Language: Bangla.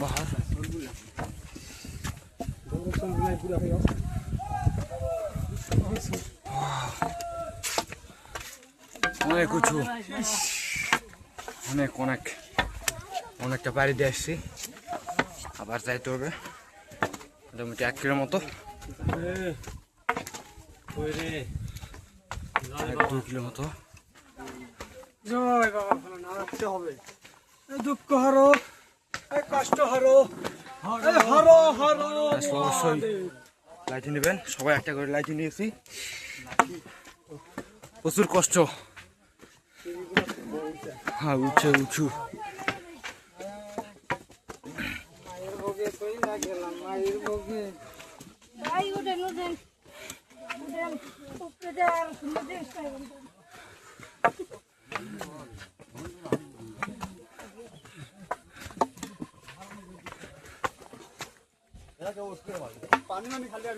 পাহাড় অনেক উঁচু, অনেক অনেক অনেকটা বাড়ি দিয়ে আসছি, আবার যাইতে হবে মোটামুটি 1 কিলোর মতো, 2 কিলোর মতো। জয় বাবা, ভালো নাড়াতে হবে। দুঃখ হারো, কষ্ট হারো, হারো হারো। অবশ্যই লাইটি নেবেন, সবাই একটা করে লাইটি নিয়েছি। প্রচুর কষ্ট, হ্যাঁ উঁচু উঁচু। মায়ের ভোগে তুই না গেলাম, মায়ের ভোগে। পানি খালি আর